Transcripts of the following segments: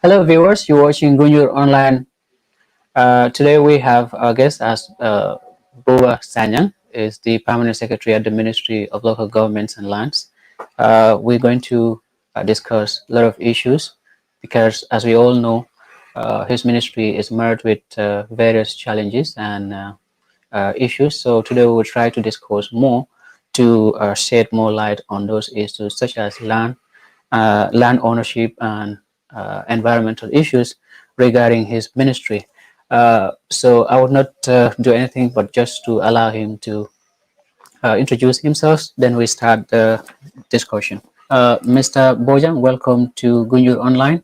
Hello viewers, you're watching Gunjur Online. Today we have our guest as Buba Sanyang, is the Permanent Secretary at the Ministry of Local Governments and Lands. We're going to discuss a lot of issues because, as we all know, his ministry is marred with various challenges and issues. So today we will try to discuss more to shed more light on those issues such as land ownership and environmental issues regarding his ministry. So I would not do anything but just to allow him to introduce himself. Then we start the discussion. Mr. Bojang, welcome to Gunjur Online.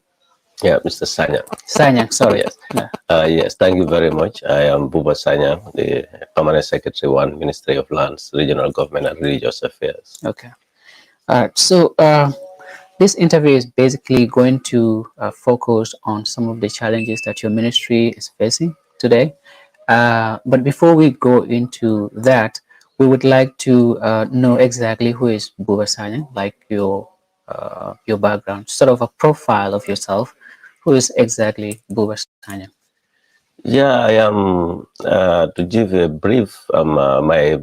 Yeah, Mr. Sanyang. Sanyang, sorry. Yes. Yes, thank you very much. I am Buba Sanyang, the Permanent Secretary, One Ministry of Lands, Regional Government and Religious Affairs. Okay. So this interview is basically going to focus on some of the challenges that your ministry is facing today. But before we go into that, we would like to know exactly who is Buba Sanyang, like your background, sort of a profile of yourself. Who is exactly Buba Sanyang? Yeah, I am, to give a brief, my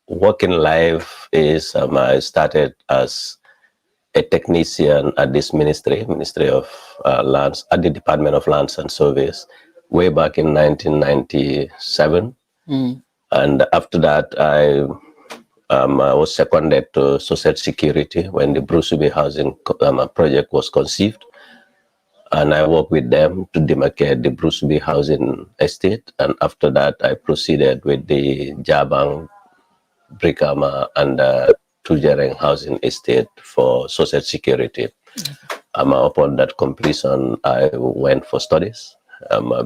working life is, I started as a technician at this Ministry of Lands, at the Department of Lands and Surveys, way back in 1997. And after that, I was seconded to Social Security when the Buba housing project was conceived. And I worked with them to demarcate the Buba housing estate. And after that, I proceeded with the Jabang, Brikama, and Tujareng housing estate for Social Security. Upon that completion, I went for studies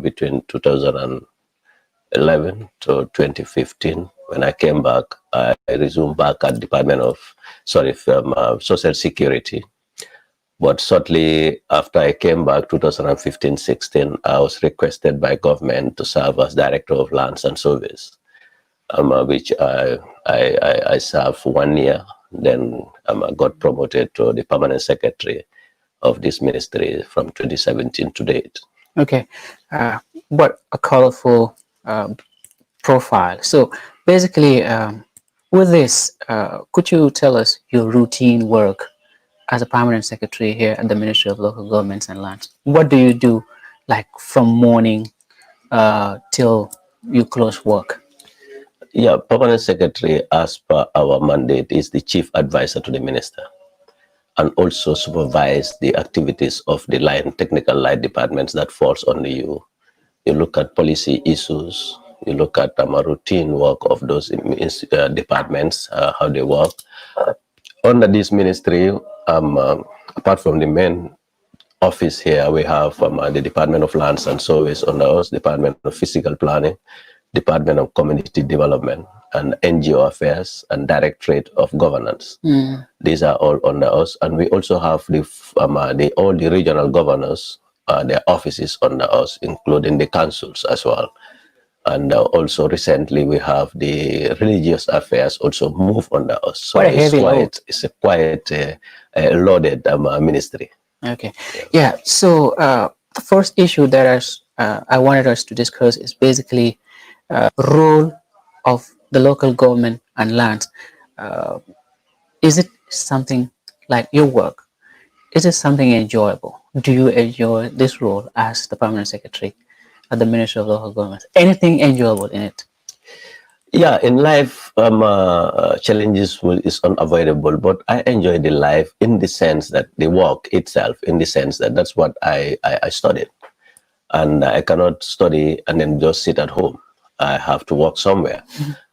between 2011 to 2015. When I came back, I resumed back at Department of Social Security. But shortly after I came back, 2015-16, I was requested by government to serve as Director of Lands and Surveys, which I served for 1 year. Then I got promoted to the Permanent Secretary of this ministry from 2017 to date. Okay, what a colorful profile. So basically, with this, could you tell us your routine work as a Permanent Secretary here at the Ministry of Local Governments and Lands? What do you do, like from morning till you close work? Yeah, Permanent Secretary, as per our mandate, is the chief advisor to the minister and also supervise the activities of the technical line departments that falls under you. You look at policy issues, you look at routine work of those departments, how they work. Under this ministry, apart from the main office here, we have the Department of Lands and Surveys under us, Department of Physical Planning, Department of Community Development, and NGO Affairs, and Directorate of Governance. These are all under us, and we also have all the regional governors, their offices under us, including the councils as well. And also recently we have the religious affairs also move under us. So it's a quite loaded ministry. Okay, yeah. So the first issue that I wanted us to discuss is basically role of the local government and lands. Is it something like your work? Is it something enjoyable? Do you enjoy this role as the Permanent Secretary at the Ministry of Local Government? Anything enjoyable in it? Yeah, in life, challenges is unavoidable, but I enjoy the life in the sense that the work itself, in the sense that that's what I studied. And I cannot study and then just sit at home. I have to work somewhere.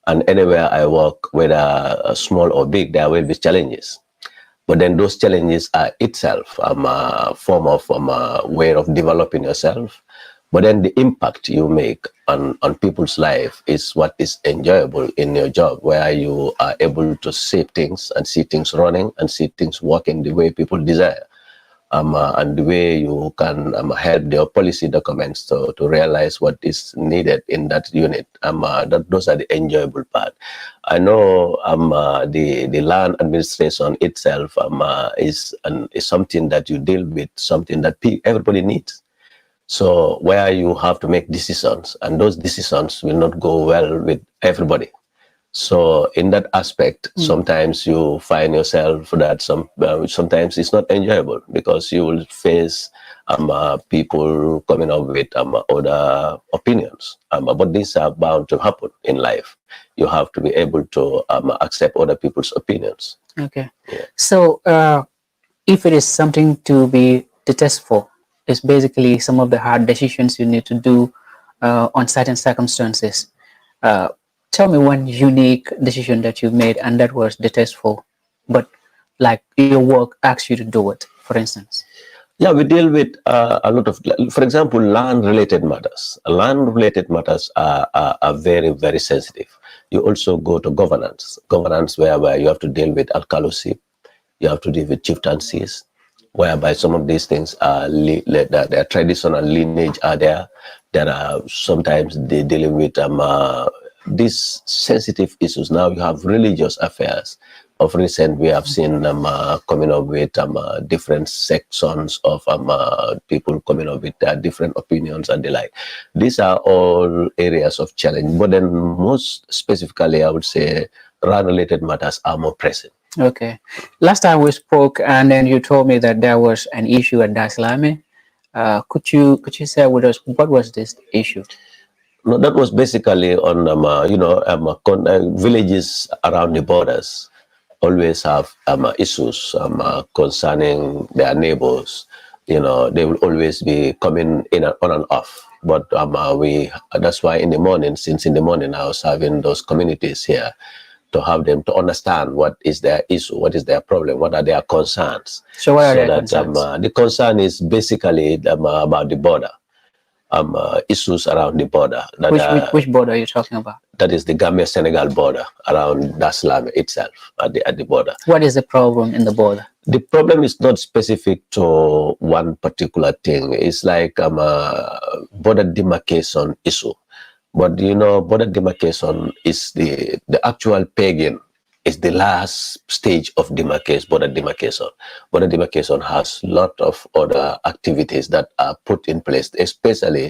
And anywhere I work, whether small or big, there will be challenges. But then those challenges are itself a form of way of developing yourself. But then the impact you make on people's life is what is enjoyable in your job, where you are able to see things and see things running and see things working the way people desire. And the way you can help their policy documents to realize what is needed in that unit. Those are the enjoyable part. I know the land administration itself is something that you deal with, something that everybody needs. So where you have to make decisions, and those decisions will not go well with everybody. So in that aspect, sometimes you find yourself that sometimes it's not enjoyable because you will face people coming up with other opinions. But these are bound to happen in life. You have to be able to accept other people's opinions. Okay. Yeah. So if it is something to be detestful, it's basically some of the hard decisions you need to do on certain circumstances. Tell me one unique decision that you made and that was detestful, but like your work asks you to do it, for instance. Yeah, we deal with a lot of, for example, land-related matters. Land-related matters are very, very sensitive. You also go to governance whereby you have to deal with alcalosy, you have to deal with chieftaincies, whereby some of these things are their traditional lineage are there. There are sometimes they dealing with these sensitive issues. Now you have religious affairs. Of recent, we have seen coming up with different sections of people coming up with different opinions and the like. These are all areas of challenge. But then most specifically, I would say land-related matters are more pressing. Okay. Last time we spoke, and then you told me that there was an issue at Daslame. Could you share with us what was this issue? No, that was basically on villages around the borders always have issues concerning their neighbors. You know, they will always be coming in and on and off. But that's why in the morning, since in the morning I was having those communities here to have them to understand what is their issue, what is their problem, what are their concerns. So what are So their that concerns? the concern is basically about the border. Issues around the border. Which border are you talking about? That is the Gambia-Senegal border around Dar es Salaam itself at the border. What is the problem in the border? The problem is not specific to one particular thing. It's like a border demarcation issue. But you know, border demarcation is the actual pegging is the last stage of demarcation, border demarcation. Border demarcation has a lot of other activities that are put in place, especially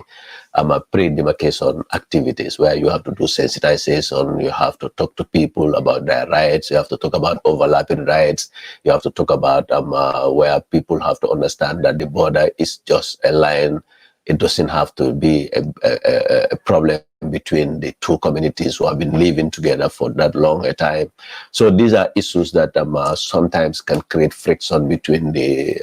pre-demarcation activities where you have to do sensitization, you have to talk to people about their rights, you have to talk about overlapping rights, you have to talk about where people have to understand that the border is just a line. It doesn't have to be a problem between the two communities who have been living together for that long a time. So these are issues that sometimes can create friction between the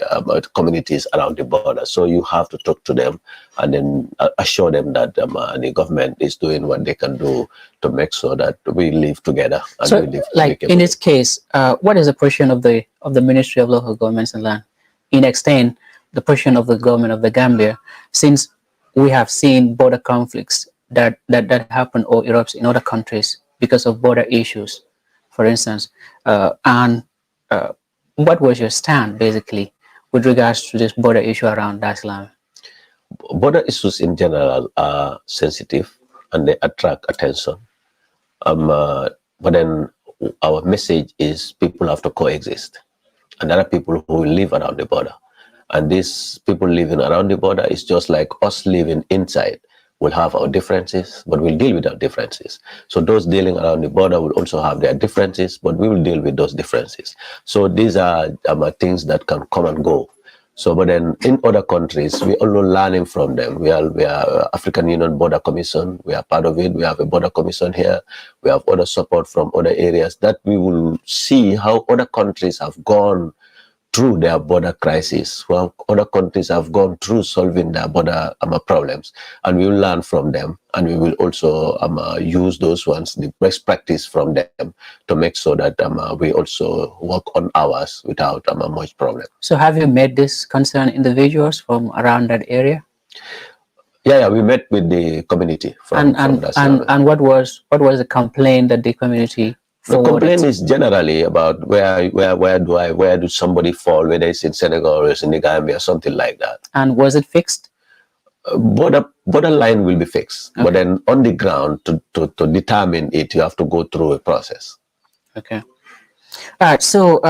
communities around the border. So you have to talk to them and then assure them that the government is doing what they can do to make sure that we live together and So, we live like in this case, what is the position of the Ministry of Local Governments and Land in extent the position of the government of the Gambia, since we have seen border conflicts that happen or erupts in other countries because of border issues, for instance, and what was your stand basically with regards to this border issue around Dar es Salaam? Border issues in general are sensitive and they attract attention. But then our message is people have to coexist. And there are people who live around the border. And these people living around the border is just like us living inside. We'll have our differences, but we'll deal with our differences. So those dealing around the border will also have their differences, but we will deal with those differences. So these are things that can come and go. So, but then in other countries, we are learning from them. We are African Union Border Commission. We are part of it. We have a border commission here. We have other support from other areas that we will see how other countries have gone through their border crisis. Well, other countries have gone through solving their border problems, and we will learn from them, and we will also use those ones, the best practice from them, to make sure that we also work on ours without much problem. So have you met this concerned individuals from around that area? Yeah, we met with the community from that survey. And what was the complaint that the community The forwarded? complaint is generally about where do somebody fall, whether it's in Senegal or it's in the Gambia, something like that. And was it fixed? Borderline will be fixed, Okay. but then on the ground to determine it, you have to go through a process. Okay. All right. So,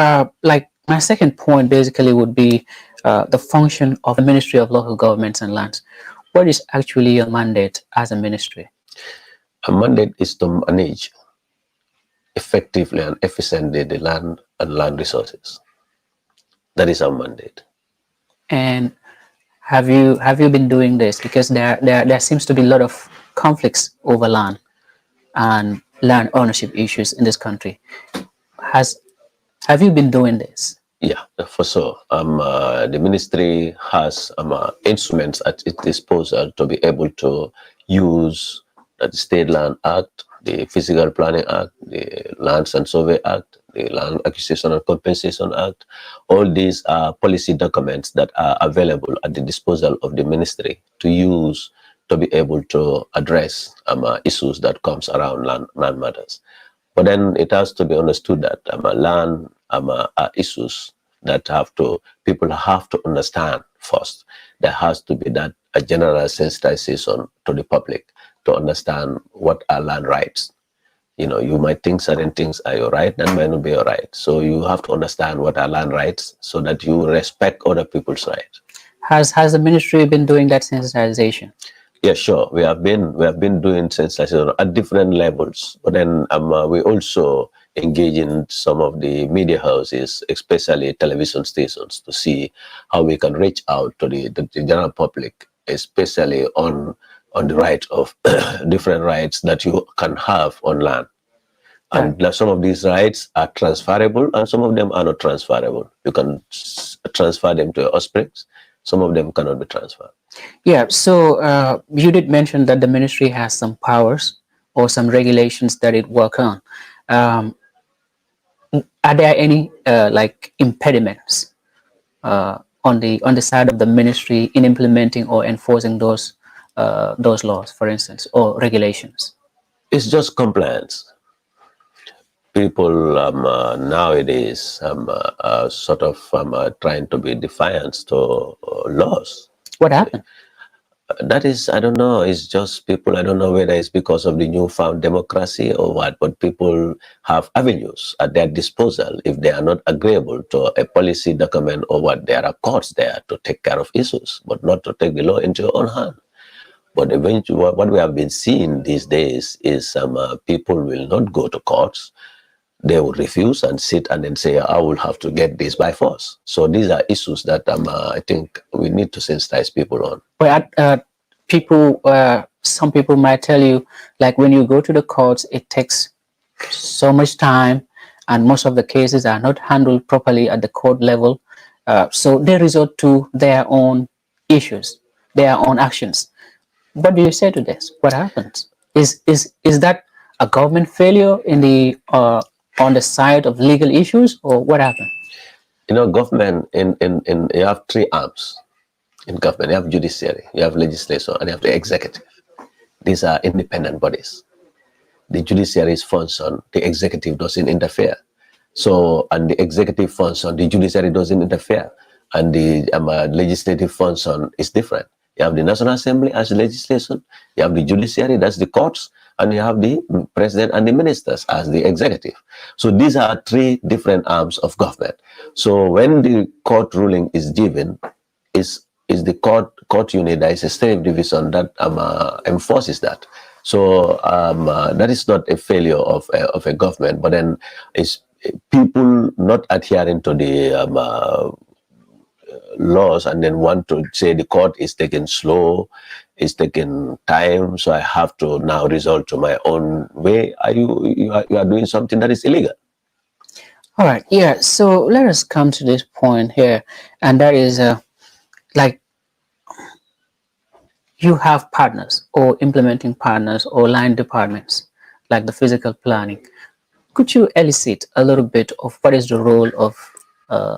like my second point basically would be the function of the Ministry of Local Governments and Lands. What is actually your mandate as a ministry? A mandate is to manage effectively and efficiently the land and land resources. That is our mandate. And have you been doing this? Because there seems to be a lot of conflicts over land and land ownership issues in this country. Have you been doing this? Yeah, for sure. The ministry has instruments at its disposal to be able to use the State Land Act, the Physical Planning Act, the Lands and Survey Act, the Land Acquisition and Compensation Act. All these are policy documents that are available at the disposal of the ministry to use to be able to address issues that comes around land matters. But then it has to be understood that land are issues that people have to understand first. There has to be that a general sensitization to the public to understand what are land rights. You know, you might think certain things are your right, that might not be your right. So you have to understand what are land rights so that you respect other people's rights. Has the ministry been doing that sensitization? Yeah, sure. We have been doing sensitization at different levels, but then we also engage in some of the media houses, especially television stations, to see how we can reach out to the general public, especially on the right of different rights that you can have on land. And some of these rights are transferable and some of them are not transferable. You can transfer them to your offsprings. Some of them cannot be transferred. Yeah, so you did mention that the ministry has some powers or some regulations that it work on. Are there any like impediments on the side of the ministry in implementing or enforcing those laws, for instance, or regulations? It's just compliance. People nowadays are sort of trying to be defiant to laws. What happened? That is, I don't know, it's just people, I don't know whether it's because of the newfound democracy or what, but people have avenues at their disposal. If they are not agreeable to a policy document or what, there are courts there to take care of issues, but not to take the law into your own hand. But eventually, what we have been seeing these days is people will not go to courts. They will refuse and sit and then say, I will have to get this by force. So these are issues that I think we need to sensitize people on. But some people might tell you, like when you go to the courts, it takes so much time and most of the cases are not handled properly at the court level. So they resort to their own issues, their own actions. What do you say to this? What happens? Is that a government failure in the on the side of legal issues, or what happened? You know, government in you have three arms in government. You have judiciary, you have legislature, and you have the executive. These are independent bodies. The judiciary's function, the executive doesn't interfere. So, and the executive function, the judiciary doesn't interfere, and the legislative function is different. You have the National Assembly as the legislation, you have the judiciary, that's the courts, and you have the president and the ministers as the executive. So these are three different arms of government. So when the court ruling is given, is the court unit, there is a state division that enforces that. So that is not a failure of a government, but then it's people not adhering to the laws and then want to say the court is taking slow, is taking time, so I have to now resort to my own way. You are doing something that is illegal. All right. Yeah. So let us come to this point here, and that is like you have partners or implementing partners or line departments, like the physical planning. Could you elicit a little bit of what is the role of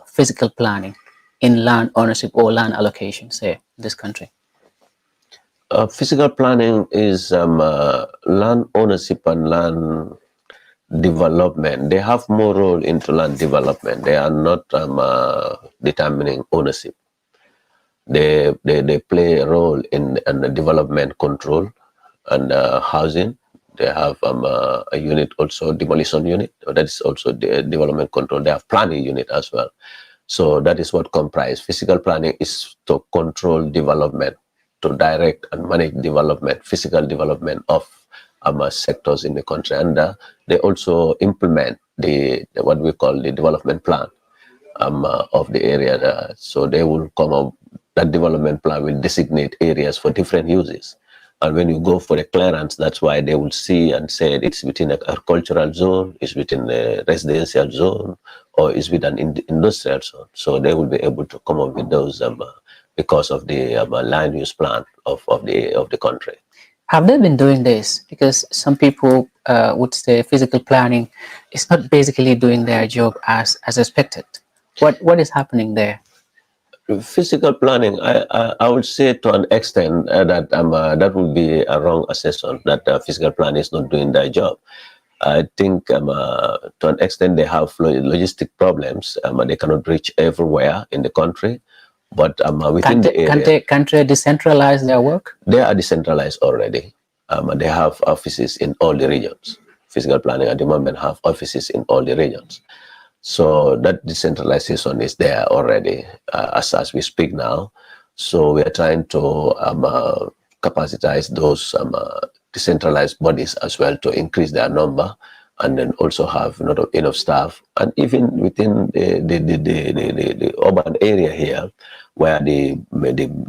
physical planning in land ownership or land allocation, say, in this country? Physical planning is land ownership and land development. They have more role into land development. They are not determining ownership. They play a role in the development control and housing. They have a unit also, demolition unit. That is also the development control. They have planning unit as well. So that is what comprise. Physical planning is to control development, to direct and manage development, physical development of sectors in the country. And they also implement the what we call the development plan of the area. So they will come up, that development plan will designate areas for different uses. And when you go for the clearance, that's why they will see and say it's within an agricultural zone, it's within a residential zone, or it's within an industrial zone. So they will be able to come up with those because of the land use plan of the country. Have they been doing this? Because some people would say physical planning is not basically doing their job as expected. What is happening there? Physical planning, I would say to an extent that would be a wrong assessment, that physical planning is not doing their job. I think to an extent they have logistic problems. They cannot reach everywhere in the country, but within the area, Can't they decentralize their work? they are decentralized already. They have offices in all the regions. Physical planning at the moment have offices in all the regions. So that decentralization is there already as we speak now. So we are trying to capacitize those decentralized bodies as well to increase their number, and then also have not enough staff. And even within the urban area here, where the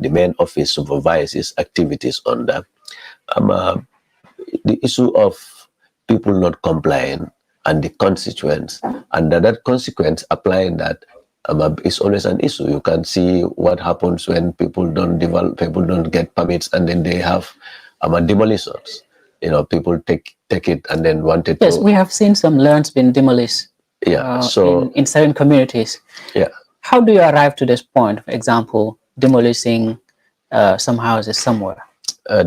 main office supervises activities on that, the issue of people not complying and the consequence, and that consequence applying that is always an issue. You can see what happens when people don't develop, people don't get permits, and then they have demolitions. People take it and then wanted Yes, to. we have seen some lands being demolished. Yeah. So in certain communities. yeah. How do you arrive to this point? For example, demolishing some houses somewhere.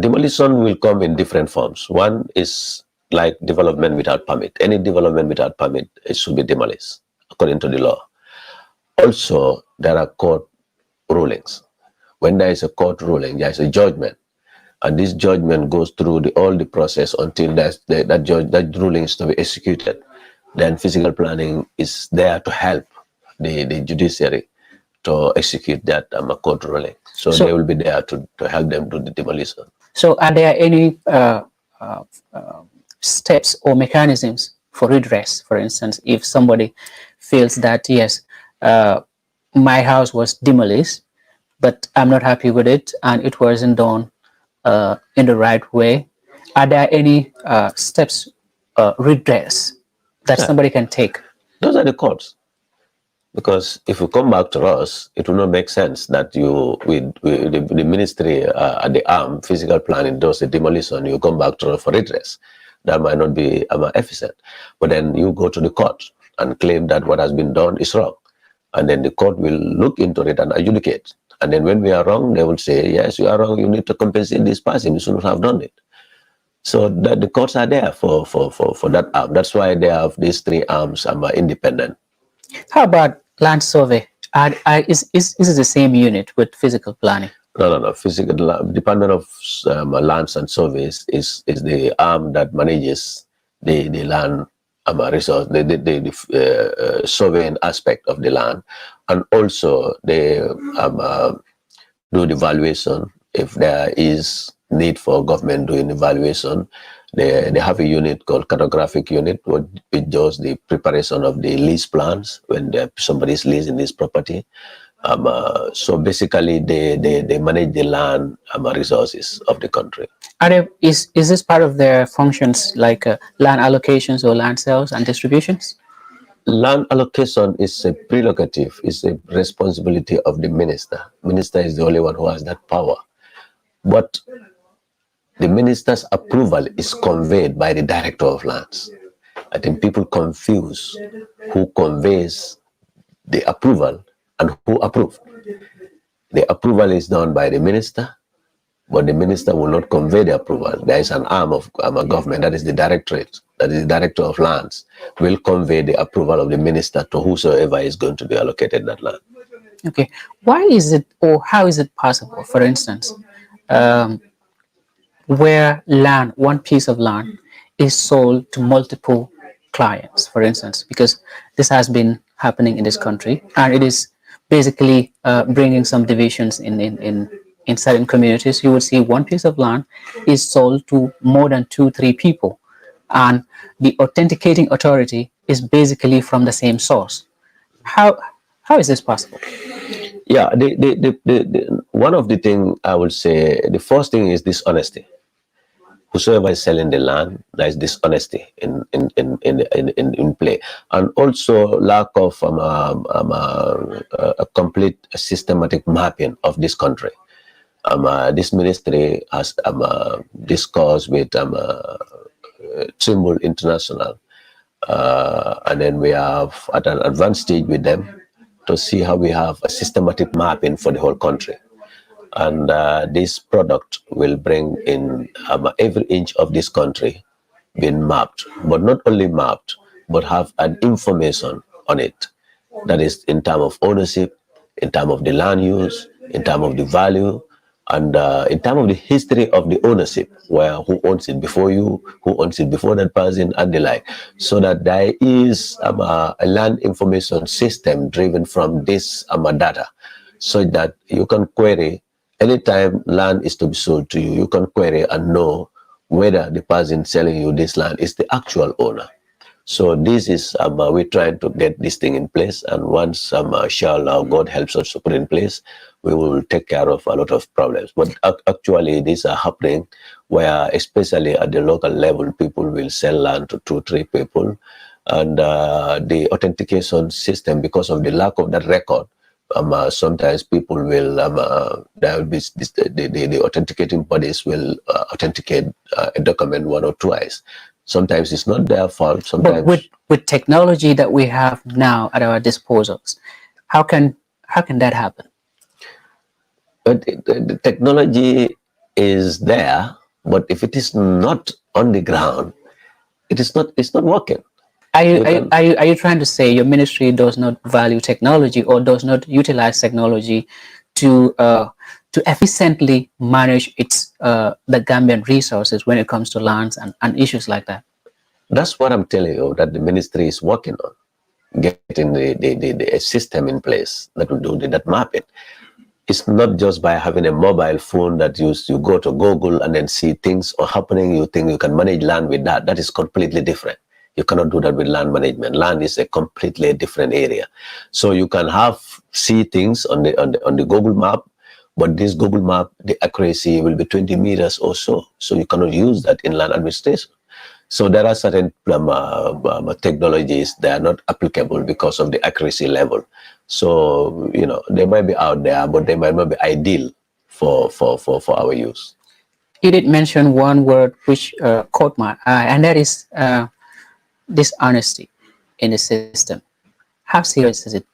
Demolition will come in different forms. One is like development without permit. Any development without permit, it should be demolished according to the law. Also, there are court rulings. When there is a court ruling, there is a judgment, and this judgment goes through all the process until that ruling is to be executed. Then physical planning is there to help the judiciary to execute that court ruling. So they will be there to help them do the demolition. So are there any steps or mechanisms for redress? For instance, if somebody feels that, yes, my house was demolished, but I'm not happy with it and it wasn't done in the right way, are there any steps, redress that somebody can take? Those are the courts. Because if you come back to us, it will not make sense that the ministry at the arm, physical planning, does the demolition, you come back to us for redress. That might not be efficient. But then you go to the court and claim that what has been done is wrong. And then the court will look into it and adjudicate. And then when we are wrong, they will say, yes, you are wrong, you need to compensate this person, you shouldn't have done it. So that the courts are there for that arm. That's why they have these three arms independent. How about land survey? Is it the same unit with physical planning? No. Physical Department of Lands and Surveys is the arm that manages the land resource, the surveying aspect of the land, and also they do the valuation if there is need for government doing evaluation. They have a unit called cartographic unit, which does the preparation of the lease plans when somebody is leasing this property. So basically, they manage the land resources of the country. Is this part of their functions, like land allocations or land sales and distributions? Land allocation is a prerogative, is a responsibility of the minister. Minister is the only one who has that power. But the minister's approval is conveyed by the director of lands. I think people confuse who conveys the approval and who approved. The approval is done by the minister, but the minister will not convey the approval. There is an arm of a government, that is the directorate, that is the director of lands, will convey the approval of the minister to whosoever is going to be allocated that land. Okay. Why is it, or how is it possible, for instance, um, where land, one piece of land, is sold to multiple clients, for instance, because this has been happening in this country, and it is basically bringing some divisions in certain communities. You will see one piece of land is sold to more than 2, 3 people, and the authenticating authority is basically from the same source. How how is this possible? Yeah, one of the things I would say, the first thing is dishonesty. Whosoever is selling the land, there is dishonesty in play, and also lack of a complete systematic mapping of this country. This ministry has discussed with Trimble International, and then we have at an advanced stage with them to see how we have a systematic mapping for the whole country. And this product will bring in every inch of this country being mapped, but not only mapped, but have an information on it. That is in terms of ownership, in terms of the land use, in terms of the value, and in terms of the history of the ownership, where who owns it before you, who owns it before that person, and the like, so that there is a land information system driven from this data, so that you can query anytime land is to be sold to you. You can query and know whether the person selling you this land is the actual owner. So this is we're trying to get this thing in place, and once inshallah God helps us to put in place, we will take care of a lot of problems. But actually these are happening where, especially at the local level, people will sell land to 2, 3 people, and the authentication system, because of the lack of that record, sometimes people will there will be the authenticating bodies will authenticate a document one or twice. Sometimes it's not their fault. Sometimes, but with technology that we have now at our disposals, how can that happen? but the technology is there, but if it is not on the ground, it's not working. Are you trying to say your ministry does not value technology, or does not utilize technology to efficiently manage its the Gambian resources when it comes to lands and issues like that? That's what I'm telling you, that the ministry is working on, getting the system in place that will do that mapping. It's not just by having a mobile phone that you go to Google and then see things are happening. You think you can manage land with that. That is completely different. You cannot do that with land management. Land is a completely different area. So you can see things on the Google map, but this Google map, the accuracy will be 20 meters or so. So you cannot use that in land administration. So there are certain technologies that are not applicable because of the accuracy level. So, they might be out there, but they might not be ideal for our use. You did mention one word which caught my eye, and that is dishonesty in the system. How serious is it?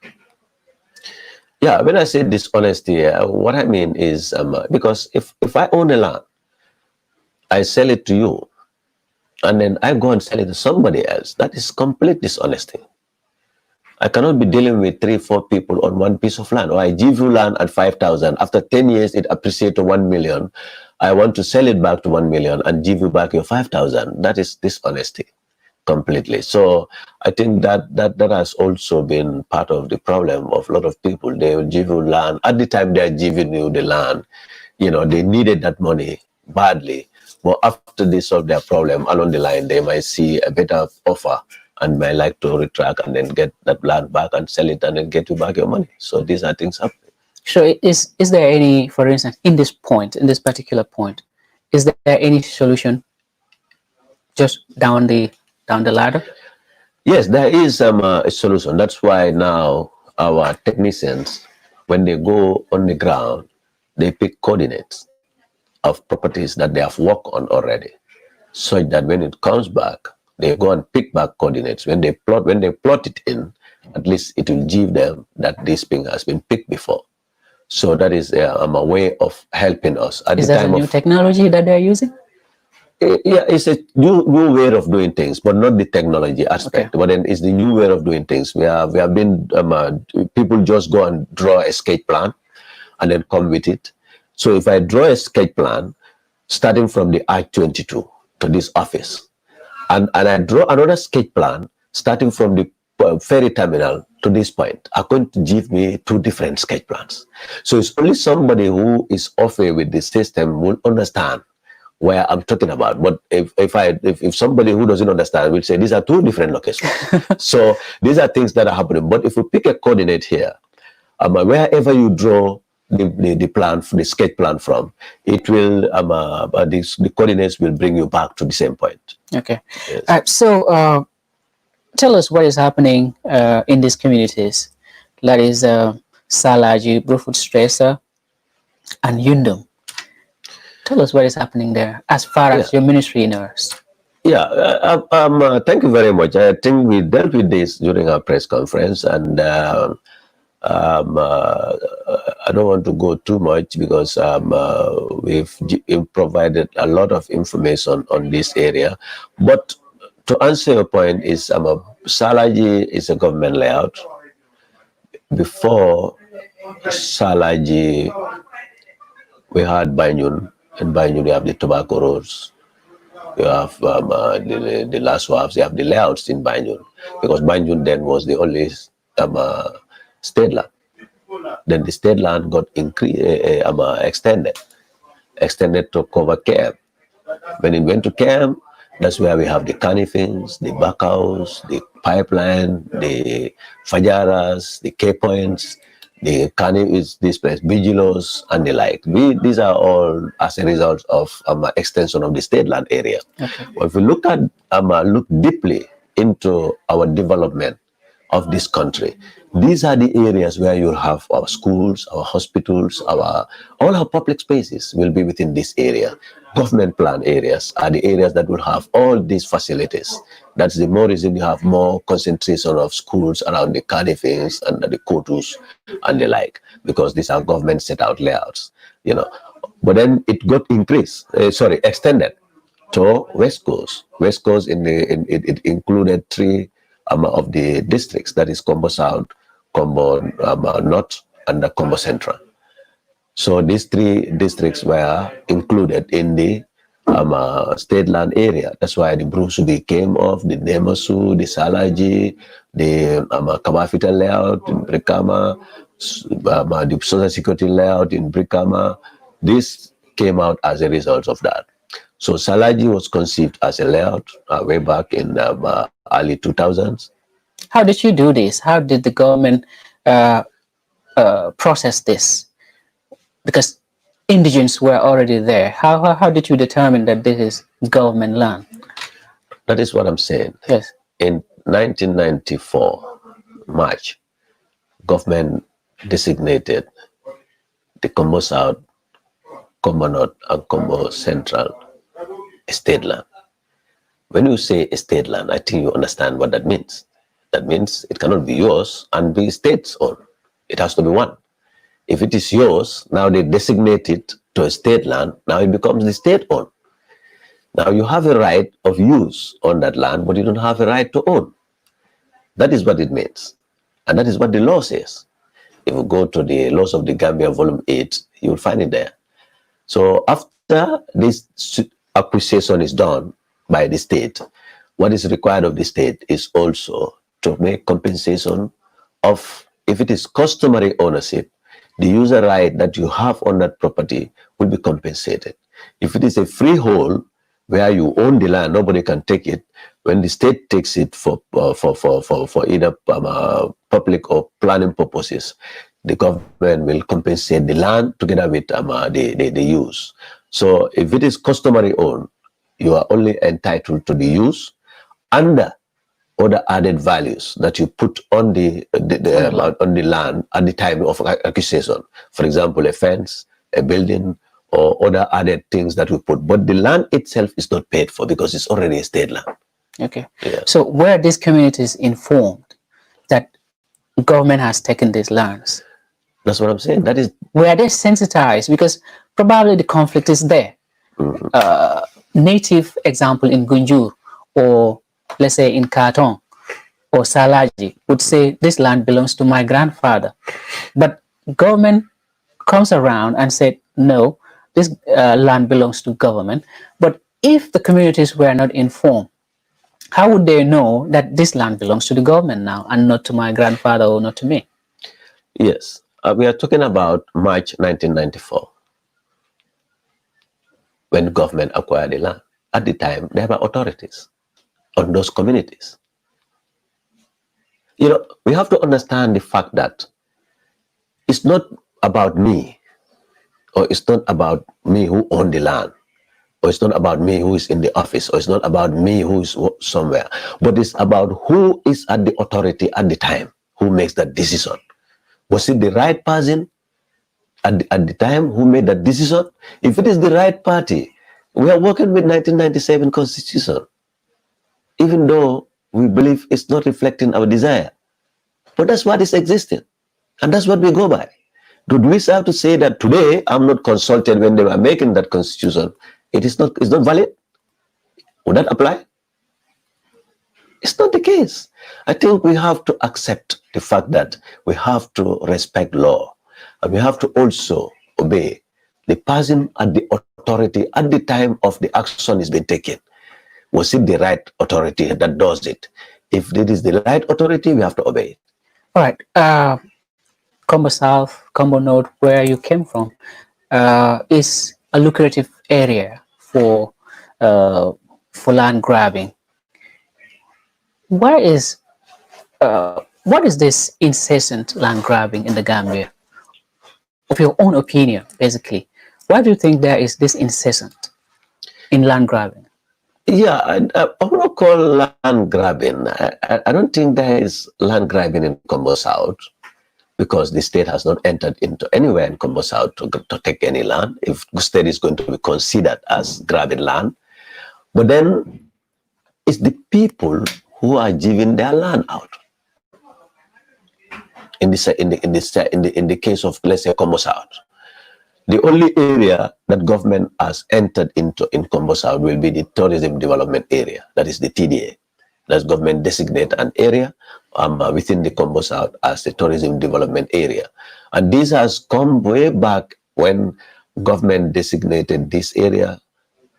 Yeah, when I say dishonesty, what I mean is because if I own a land, I sell it to you, and then I go and sell it to somebody else, that is complete dishonesty. I cannot be dealing with 3, 4 people on one piece of land. Or I give you land at 5,000. After 10 years, it appreciates to 1 million. I want to sell it back to 1 million and give you back your 5,000. That is dishonesty completely. So I think that has also been part of the problem of a lot of people. They will give you land. At the time they're giving you the land, they needed that money badly. But after they solve their problem along the line, they might see a better offer and might like to retract and then get that land back and sell it and then get you back your money. So these are things happening. So is there any, for instance, in this particular point, is there any solution just down the ladder? Yes, there is a solution. That's why now our technicians, when they go on the ground, they pick coordinates of properties that they have worked on already, so that when it comes back, they go and pick back coordinates. When they plot it in, at least it will give them that this thing has been picked before. So that is a way of helping us at Is the that a time new of. technology that they're using? Yeah, it's a new way of doing things, but not the technology Okay. aspect. But then it's the new way of doing things. We have been people just go and draw a sketch plan, and then come with it. So if I draw a sketch plan, starting from the I-22 to this office, and I draw another sketch plan starting from the ferry terminal to this point, are going to give me two different sketch plans. So it's only somebody who is okay with the system will understand where I'm talking about. But if somebody who doesn't understand will say these are two different locations. So these are things that are happening. But if we pick a coordinate here, wherever you draw the plan, the sketch plan from, it will the coordinates will bring you back to the same point. Okay. Yes. So tell us what is happening in these communities. That is Salaji, Brufut Stresa, and Yundum. Tell us what is happening there as far Yeah. as your ministry knows. Yeah, thank you very much. I think we dealt with this during our press conference, and I don't want to go too much because we've provided a lot of information on this area. But to answer your point, is Salaji is a government layout. Before Salaji, we had Banyun, and Banyun we have the tobacco roads. You have the last ones, you have the layouts in Banjul, because Banjul then was the only state land. Then the state land got extended to cover camp. When it went to camp, that's where we have the canifings, the backhouse, the pipeline, the fajaras, the K points, the canif is this place, vigilos, and the like. These are all as a result of extension of the state land area. Okay. But if we look deeply into our development of this country, these are the areas where you'll have our schools, our hospitals, all our public spaces will be within this area. Government plan areas are the areas that will have all these facilities. That's the more reason you have more concentration of schools around the carnifings and the kotus and the like, because these are government set out layouts. But then it got extended to West Coast. West Coast it included three of the districts, that is Combo South, Combo North, and the Combo Central. So these three districts were included in the state land area. That's why the Brusubi came off, the Nemasu, the Salaji, the Kamafita layout in Brikama, the Social Security layout in Brikama. This came out as a result of that. So Salaji was conceived as a layout way back in early 2000s. How did you do this? How did the government process this? Because indigents were already there. How did you determine that this is government land? That is what I'm saying. Yes. In 1994, March, government designated the Combo South, Combo North, and Combo Central estate land. When you say estate land, I think you understand what that means. That means it cannot be yours and be state's owned. It has to be one. If it is yours, now they designate it to a state land, now it becomes the state owned. Now you have a right of use on that land, but you don't have a right to own. That is what it means. And that is what the law says. If you go to the laws of the Gambia, volume 8, you will find it there. So after this acquisition is done by the state, what is required of the state is also to make compensation of, if it is customary ownership, the user right that you have on that property will be compensated. If it is a freehold where you own the land, nobody can take it. When the state takes it for either public or planning purposes, the government will compensate the land together with the use. So if it is customary owned, you are only entitled to the use under other added values that you put on on the land at the time of acquisition. For example, a fence, a building, or other added things that we put. But the land itself is not paid for because it's already a state land. Okay. Yeah. So were these communities informed that government has taken these lands? That's what I'm saying. That is. Were they sensitized? Because probably the conflict is there. Native example in Gunjur, or let's say in Katong or Salaji, would say this land belongs to my grandfather. But government comes around and said, no, this land belongs to government. But if the communities were not informed, how would they know that this land belongs to the government now and not to my grandfather or not to me? Yes. We are talking about March 1994, when government acquired the land. At the time, there were authorities on those communities. You know, we have to understand the fact that it's not about me, or it's not about me who own the land, or it's not about me who is in the office, or it's not about me who is somewhere, but it's about who is at the authority at the time, who makes that decision. Was it the right person at the time who made that decision? If it is the right party, we are working with 1997 Constitution, even though we believe it's not reflecting our desire. But that's what is existing, and that's what we go by. Do we have to say that today I'm not consulted when they were making that Constitution? It's not valid? Would that apply? It's not the case. I think we have to accept the fact that we have to respect law, and we have to also obey the person at the authority at the time of the action is being taken. Was it the right authority that does it? If it is the right authority, we have to obey it. All right. Combo South, Combo North, where you came from, is a lucrative area for land grabbing. What is this incessant land grabbing in the Gambia? Of your own opinion, basically, why do you think there is this incessant in land grabbing? Yeah, I want to call land grabbing. I don't think there is land grabbing in Combo South, because the state has not entered into anywhere in Combo South to take any land, if the state is going to be considered as grabbing land. But then it's the people who are giving their land out. In the case of, let's say, Combo South, the only area that government has entered into in Combo South will be the tourism development area. That is the TDA. That's government designate an area within the Combo South as the tourism development area. And this has come way back when government designated this area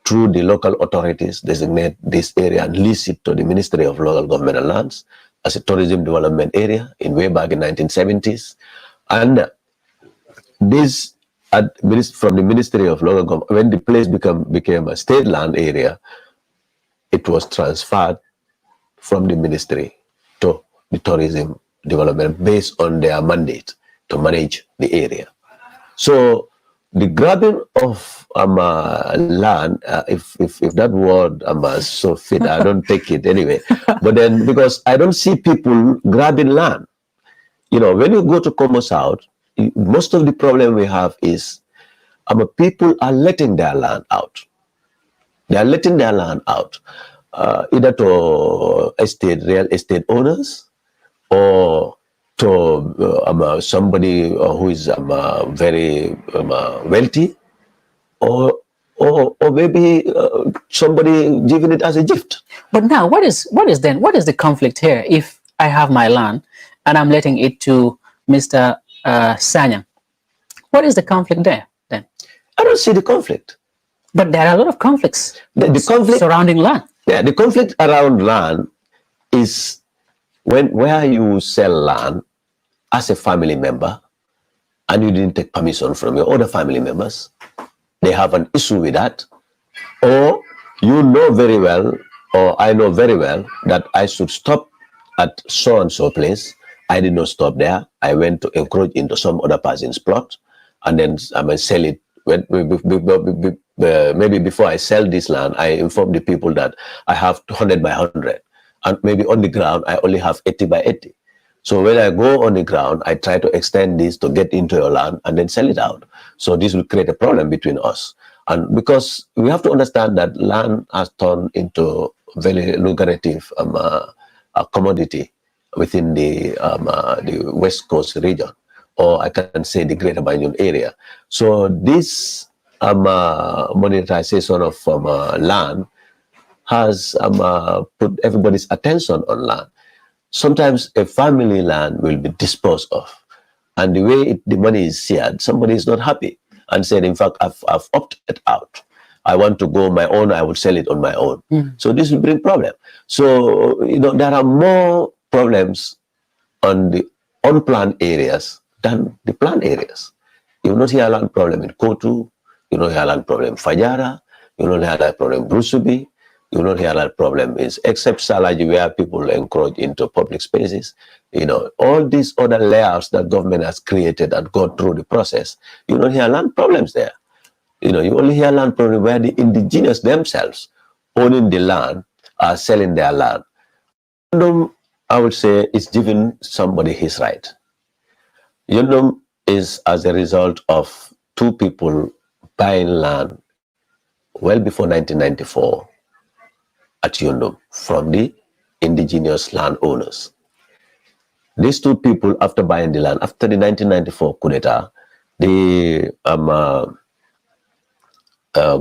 through the local authorities, designate this area and lease it to the Ministry of Local Government and Lands as a tourism development area in way back in 1970s. And this from the Ministry of Local Government, when the place became a state land area, it was transferred from the ministry to the tourism development based on their mandate to manage the area. So the grabbing of land, if that word so fit, I don't take it anyway. But then, because I don't see people grabbing land. You know, when you go to Combo South, most of the problem we have is people are letting their land out. They are letting their land out, either to real estate owners, or to somebody who is very wealthy, or maybe somebody giving it as a gift. But now, what is the conflict here? If I have my land and I'm letting it to Mr. Sanyang, what is the conflict there then? I don't see the conflict. But there are a lot of conflicts. The conflict surrounding land. Yeah, the conflict around land is where you sell land as a family member and you didn't take permission from your other family members. They have an issue with that. Or you know very well, or I know very well, that I should stop at so-and-so place. I did not stop there. I went to encroach into some other person's plot, and then sell it. Maybe before I sell this land, I inform the people that I have 100 by 100. and maybe on the ground I only have 80 by 80. So when I go on the ground, I try to extend this to get into your land and then sell it out. So this will create a problem between us. And because we have to understand that land has turned into very lucrative a commodity within the West Coast region, or I can say the Greater Banjul area. So this monetization of land has put everybody's attention on land. Sometimes a family land will be disposed of, and the way the money is shared, somebody is not happy and said, in fact, I've opted out. I want to go my own, I will sell it on my own. So this will bring problem. So, there are more problems on the unplanned areas than the planned areas. You will not hear a land problem in Kotu, you will not hear a land problem in Fajara, you will not hear a land problem in Brusubi, you will not hear a lot of problem is except Salaji where people encroach into public spaces. All these other layers that government has created and go through the process, you don't hear land problems there. You only hear land problems where the indigenous themselves owning the land are selling their land. Yundum, I would say, is giving somebody his right. Yundum is as a result of two people buying land well before 1994 at Yundum from the indigenous landowners. These two people, after buying the land, after the 1994 coup d'etat, the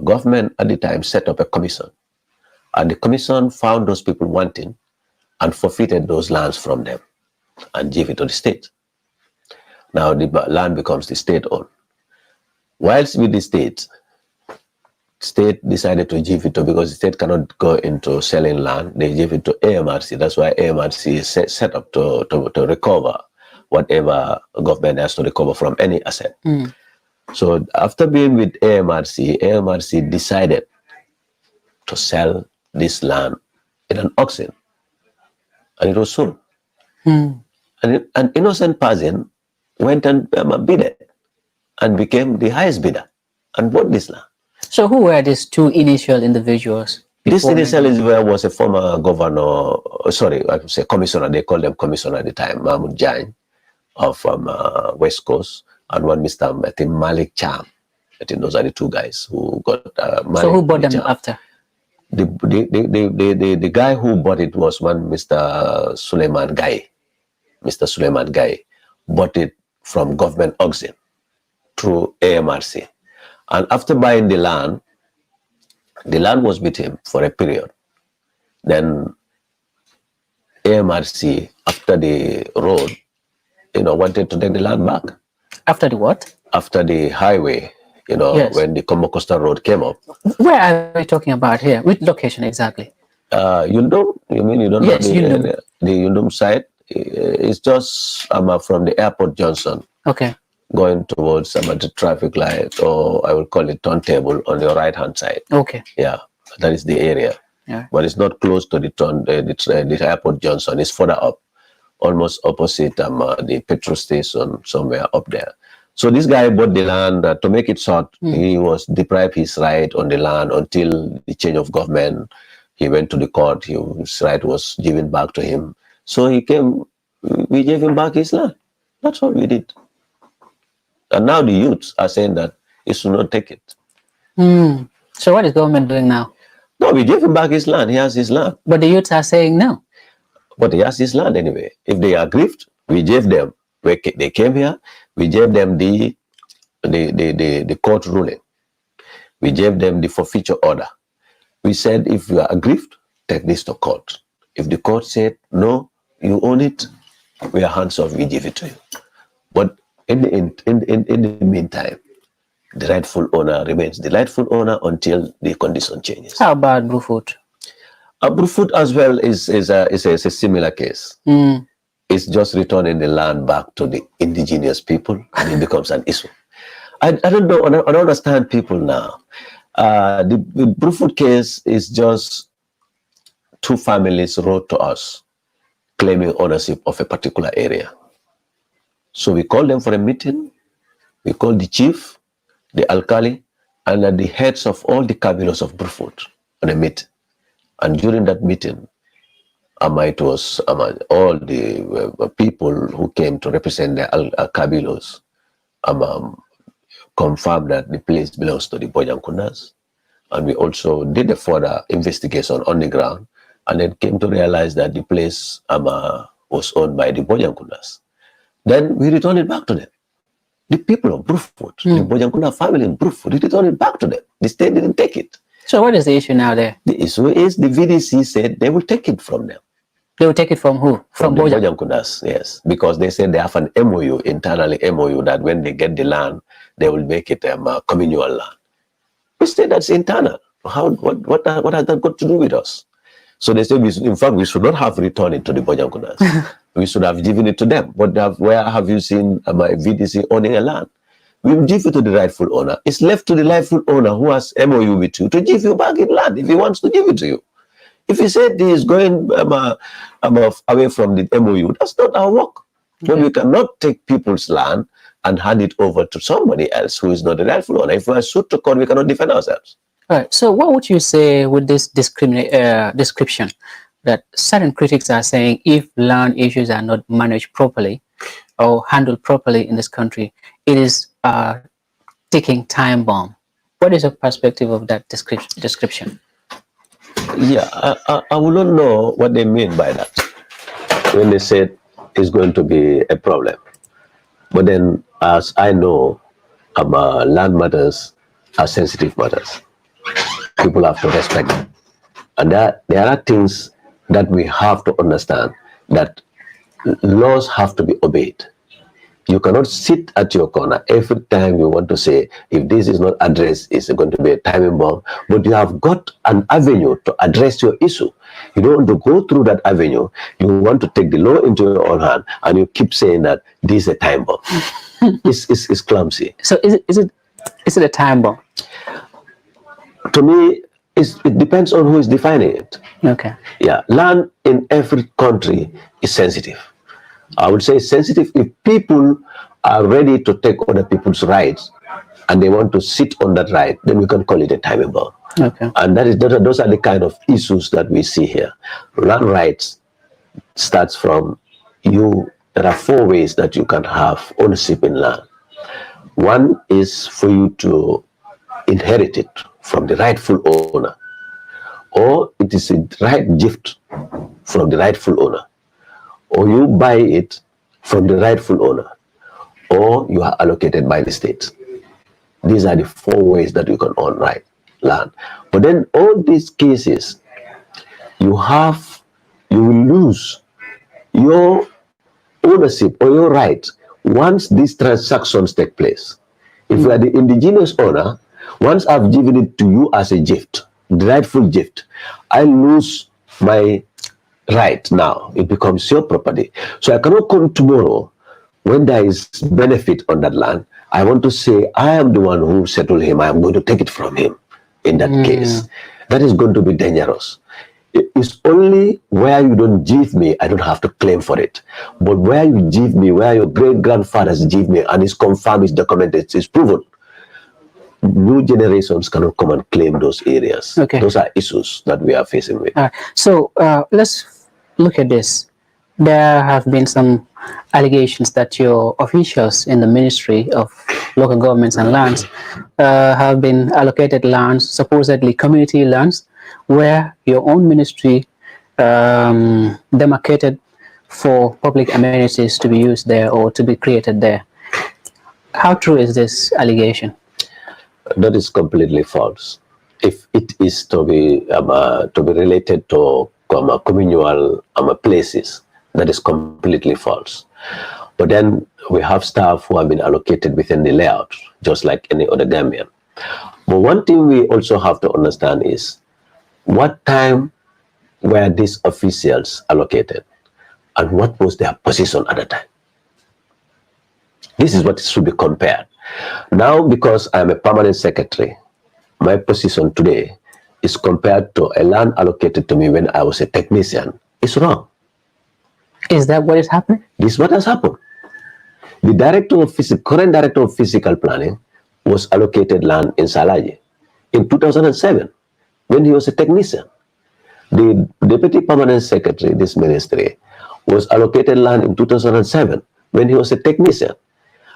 government at the time set up a commission, and the commission found those people wanting and forfeited those lands from them and gave it to the state. Now the land becomes the state-owned. Whilst with the state decided to give it to, because the state cannot go into selling land, they give it to AMRC. That's why AMRC is set up to recover whatever government has to recover from any asset. So after being with AMRC decided to sell this land in an auction, and it was sold. And an innocent person went and bid it and became the highest bidder and bought this land. So who were these two initial individuals? This initial individual was a former governor, sorry, I would say commissioner, they called them commissioner at the time, Mahmoud Jain of West Coast, and one Mr. I think Malik Cham. I think those are the two guys who got Malik. So who bought them after? The guy who bought it was one Mr. Suleiman Gai. Mr. Suleiman Gai bought it from government auction through AMRC. And after buying the land was with him for a period. Then AMRC, after the road, wanted to take the land back. After the what? After the highway, yes. When the Combo Costa Road came up. Where are we talking about here? Which location exactly? Yundum? You mean you don't know Yundum. The Yundum side? It's just from the airport junction. Okay. Going towards the traffic light, or I will call it turntable on your right-hand side. Okay. Yeah, that is the area. Yeah. But it's not close to the airport junction. It's further up, almost opposite the petrol station, somewhere up there. So this guy bought the land. To make it short, he was deprived his right on the land until the change of government. He went to the court. His right was given back to him. So he came. We gave him back his land. That's all we did. And now the youths are saying that he should not take it. So what is government doing now? No, we gave him back his land. He has his land. But the youths are saying no. But he has his land anyway. If they are aggrieved, we gave them. They came here. We gave them the court ruling. We gave them the forfeiture order. We said, if you are aggrieved, take this to court. If the court said, no, you own it, we are hands off, we give it to you. But in the meantime, the rightful owner remains the rightful owner until the condition changes. How about Brufut? Brufut as well is a similar case. It's just returning the land back to the indigenous people, and it becomes an issue. I don't know, I don't understand people now. The Brufut case is just two families wrote to us claiming ownership of a particular area. So we called them for a meeting. We called the chief, the alkali, and the heads of all the cabilos of Brufut on a meeting. And during that meeting, It was all the people who came to represent the Kabilos confirmed that the place belongs to the Bojankundas. And we also did a further investigation on the ground and then came to realize that the place was owned by the Bojankundas. Then we returned it back to them. The people of Brufut, the Bojankunda family in Brufut, we returned it back to them. The state didn't take it. So what is the issue now there? The issue is the VDC said they will take it from them. They will take it from who? From the Bojankundas, yes. Because they said they have an MOU, internally MOU, that when they get the land, they will make it communal land. We said that's internal. What has that got to do with us? So they said, in fact, we should not have returned it to the Bojankundas. We should have given it to them. But where have you seen my VDC owning a land? We will give it to the rightful owner. It's left to the rightful owner who has MOU with you to give you back in land if he wants to give it to you. If he said he is going away from the MOU, that's not our work. But we cannot take people's land and hand it over to somebody else who is not the rightful owner. If we are sued to court, we cannot defend ourselves. All right. So what would you say with this description that certain critics are saying if land issues are not managed properly or handled properly in this country, it is a ticking time bomb? What is your perspective of that description? Yeah, I would not know what they mean by that when they said it's going to be a problem. But then, as I know, land matters are sensitive matters. People have to respect them. And there are things that we have to understand, that laws have to be obeyed. You cannot sit at your corner every time you want to say, if this is not addressed, it's going to be a timing bomb. But you have got an avenue to address your issue. You don't want to go through that avenue. You want to take the law into your own hand, and you keep saying that this is a time bomb. It's clumsy. So is it a time bomb? To me, it depends on who is defining it. Okay. Yeah, land in every country is sensitive. I would say sensitive if people are ready to take other people's rights and they want to sit on that right, then we can call it a timing bomb. Okay. And those are the kind of issues that we see here. Land rights starts from you. There are 4 ways that you can have ownership in land. One is for you to inherit it from the rightful owner, or it is a right gift from the rightful owner, or you buy it from the rightful owner, or you are allocated by the state. These are the 4 ways that you can own land. But then all these cases, you will lose your ownership or your right once these transactions take place. If you are the indigenous owner, once I've given it to you as a gift, the rightful gift, I lose my right now. It becomes your property. So I cannot come tomorrow when there is benefit on that land. I want to say, I am the one who settled him. I am going to take it from him in that case. That is going to be dangerous. It's only where you don't give me, I don't have to claim for it. But where you give me, where your great-grandfathers give me, and it's confirmed, it's documented, it's proven, new generations cannot come and claim those areas. Okay. Those are issues that we are facing with. So let's look at this. There have been some allegations that your officials in the Ministry of Local Governments and Lands have been allocated lands, supposedly community lands, where your own ministry demarcated for public amenities to be used there or to be created there. How true is this allegation? That is completely false. If it is to be related to communal places, that is completely false. But then we have staff who have been allocated within the layout, just like any other Gambian. But one thing we also have to understand is, what time were these officials allocated, and what was their position at the time? This is what should be compared. Now, because I am a permanent secretary, my position today is compared to a land allocated to me when I was a technician. It's wrong. Is that what is happening? This is what has happened. The current director of physical planning was allocated land in Salaji in 2007 when he was a technician. The Deputy Permanent Secretary, this ministry, was allocated land in 2007 when he was a technician.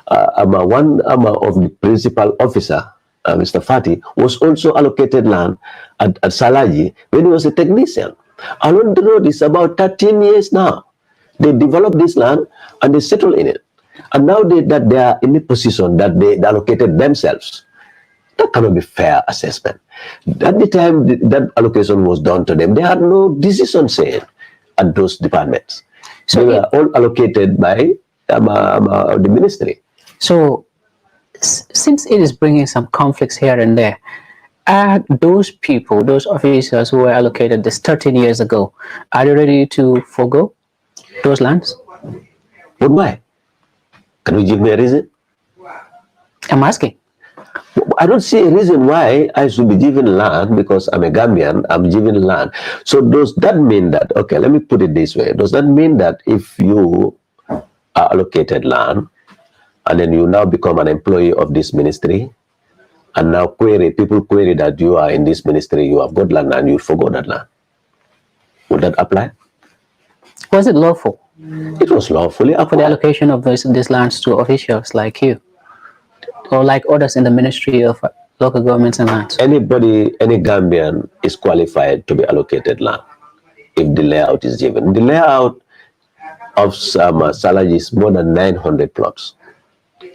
One of the principal officer, Mr. Fati, was also allocated land at Salaji when he was a technician. Along the road is about 13 years now. They developed this land and they settled in it. And now that they are in a position that they allocated themselves, that cannot be fair assessment. At the time that allocation was done to them, they had no decision saying at those departments. So they were all allocated by the ministry. So since it is bringing some conflicts here and there, are those people, those officers who were allocated this 13 years ago, are they ready to forego those lands? But why? Can you give me a reason? I'm asking. I don't see a reason why I should be given land because I'm a Gambian, I'm given land. So does that mean that, okay, let me put it this way. Does that mean that if you are allocated land and then you now become an employee of this ministry and now people query that you are in this ministry, you have got land and you forgot that land? Would that apply? Was it lawful? It was lawfully applied. For the allocation of these lands to officials like you? Or like others in the Ministry of Local Governments and Lands? Anybody, any Gambian is qualified to be allocated land if the layout is given. The layout of Salaji is more than 900 plots.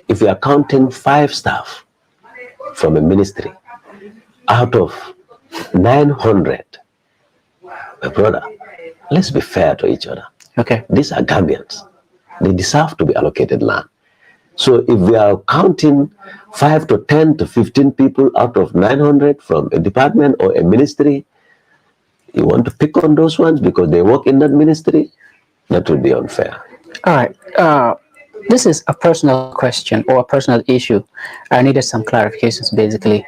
If you are counting 5 staff from a ministry out of 900, my brother, let's be fair to each other. Okay. These are Gambians. They deserve to be allocated land. So if we are counting 5 to 10 to 15 people out of 900 from a department or a ministry, you want to pick on those ones because they work in that ministry? That would be unfair. All right. This is a personal question or a personal issue. I needed some clarifications, basically.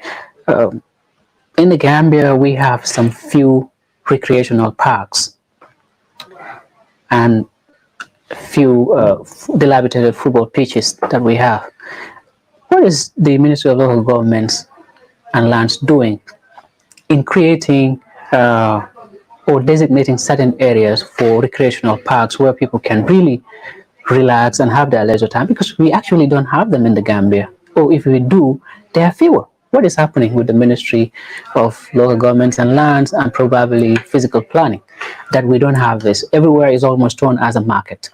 In the Gambia, we have some few recreational parks and few dilapidated football pitches that we have. What is the Ministry of Local Governments and Lands doing in creating or designating certain areas for recreational parks where people can really relax and have their leisure time? Because we actually don't have them in the Gambia. Or if we do, they are fewer. What is happening with the Ministry of Local Governments and Lands and probably physical planning that we don't have this? Everywhere is almost torn as a market.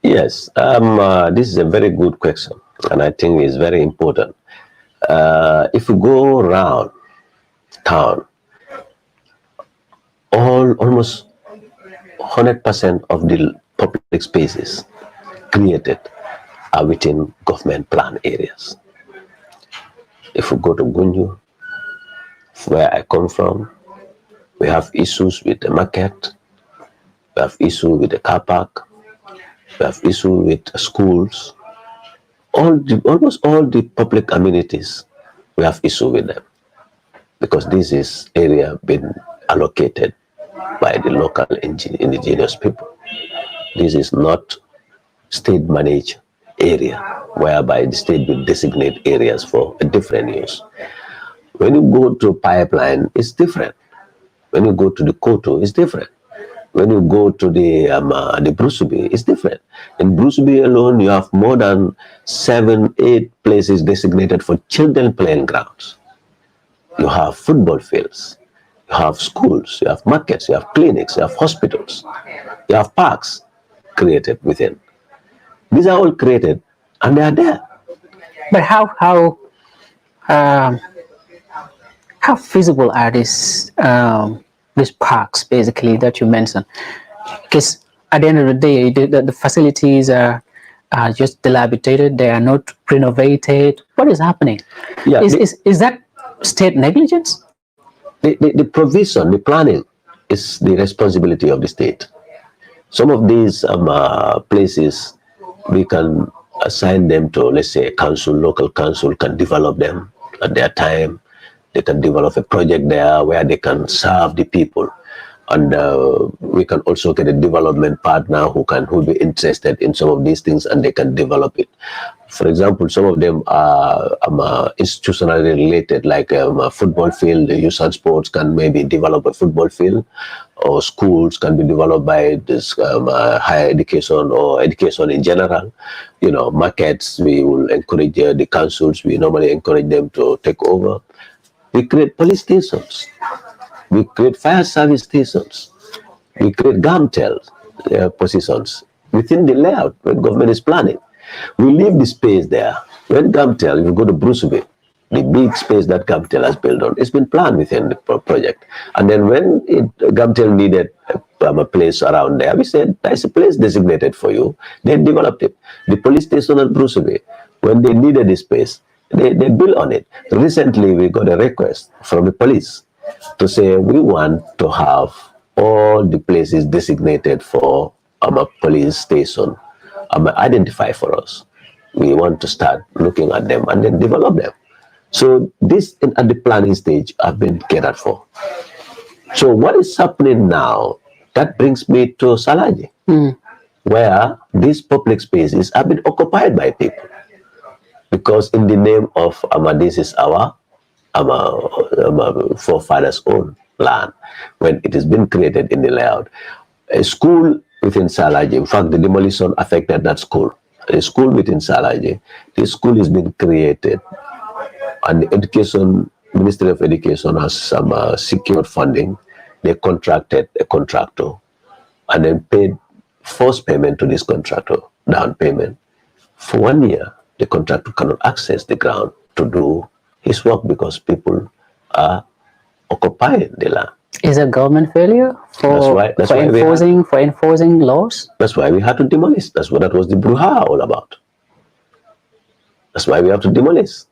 Yes, this is a very good question, and I think it's very important. If you go around town, almost 100% of the public spaces created are within government plan areas. If you go to Gunjur, where I come from, we have issues with the market, we have issues with the car park, we have issues with schools, almost all the public amenities, we have issue with them because this is area been allocated by the local indigenous people. This is not state managed area whereby the state will designate areas for a different use. When you go to pipeline, it's different. When you go to the Koto, it's different. When you go to the Brusubi, it's different. In Brusubi alone, you have more than 7, 8 places designated for children playing grounds. You have football fields, you have schools, you have markets, you have clinics, you have hospitals, you have parks created within. These are all created and they are there. But how feasible are these parks basically that you mentioned? Because at the end of the day, the facilities are just dilapidated. They are not renovated. What is happening? Yeah, is that state negligence? The provision, the planning is the responsibility of the state. Some of these places, we can assign them to, let's say, a council, local council can develop them at their time. They can develop a project there where they can serve the people. and we can also get a development partner who will be interested in some of these things, and they can develop it. For example, some of them are institutionally related, like a football field. The youth and sports can maybe develop a football field, or schools can be developed by this higher education or education in general. Markets, we will encourage the councils. We normally encourage them to take over. We create police stations. We create fire service stations. We create GAMTEL positions within the layout when government is planning. We leave the space there. When GAMTEL, if you go to Brusubi, the big space that GAMTEL has built on, it's been planned within the project. And then when GAMTEL needed a place around there, we said, there's a place designated for you. They developed it. The police station at Brusubi, when they needed this space, they built on it. Recently, we got a request from the police to say we want to have all the places designated for a police station identify for us. We want to start looking at them and then develop them. So this at the planning stage have been catered for. So what is happening now, that brings me to Salaji, where these public spaces have been occupied by people. Because in the name of this is our forefathers' own land, when it has been created in the layout. A school within Salaji, in fact, the demolition affected that school. A school within Salaji, this school has been created, and the Ministry of Education has some secured funding. They contracted a contractor and then paid first payment to this contractor, down payment. For 1 year, the contractor cannot access the ground to do his work because people are occupying the land. Is a government failure for enforcing laws? That's why we had to demolish. That was the brouhaha all about. That's why we have to demolish.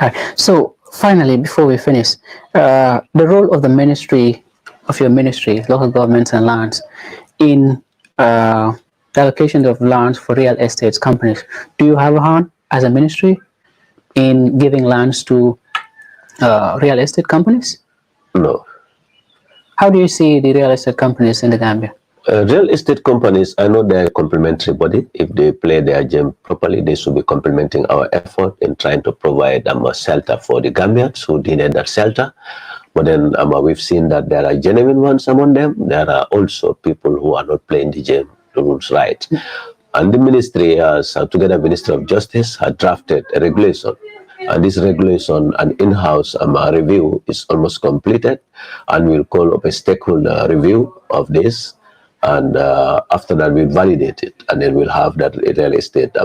Right. So finally, before we finish, the role of your ministry, local governments and lands, in the allocation of lands for real estate companies. Do you have a hand as a ministry in giving lands to real estate companies? No. How do you see the real estate companies in the Gambia? Real estate companies, I know they're a complementary body. If they play their game properly, they should be complementing our effort in trying to provide a shelter for the Gambians who needed that shelter. But then we've seen that there are genuine ones among them. There are also people who are not playing the rules right. And the ministry has, together with Ministry of Justice, had drafted a regulation. And this regulation, an in-house review is almost completed, and we'll call up a stakeholder review of this. And after that, we'll validate it, and then we'll have that real estate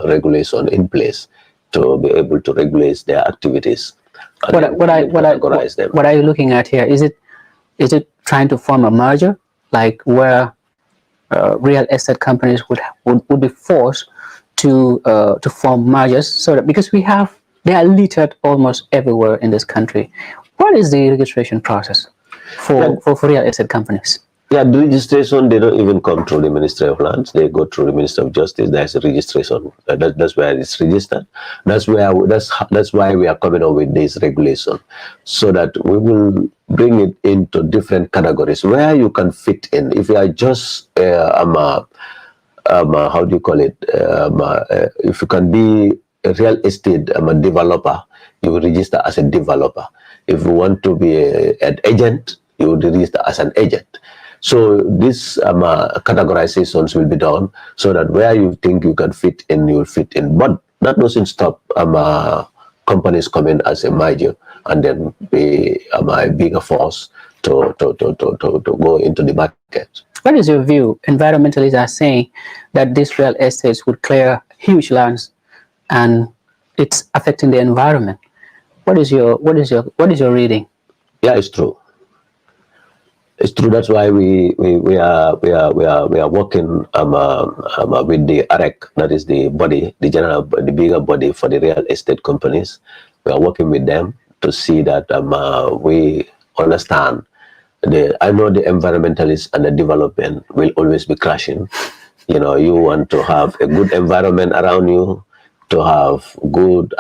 regulation in place to be able to regulate their activities. What are you looking at here? Is it trying to form a merger, like where real estate companies would be forced to form mergers, so that, because they are littered almost everywhere in this country. What is the registration process for real estate companies? Yeah, the registration, they don't even come through the Ministry of Lands. They go through the Ministry of Justice. There's a registration. That's where it's registered. That's why we are coming up with this regulation, so that we will bring it into different categories where you can fit in. If you are just how do you call it? If you can be a real estate developer, you will register as a developer. If you want to be an agent, you will register as an agent. So these categorizations will be done so that where you think you can fit in, you will fit in. But that doesn't stop companies coming as a major and then be a bigger force to go into the market. What is your view? Environmentalists are saying that these real estates would clear huge lands, and it's affecting the environment. What is your reading? Yeah, it's true. It's true. That's why we are working with the AREC, that is the body, the bigger body for the real estate companies. We are working with them to see that we understand. I know the environmentalists and the development will always be clashing. You want to have a good environment around you to have good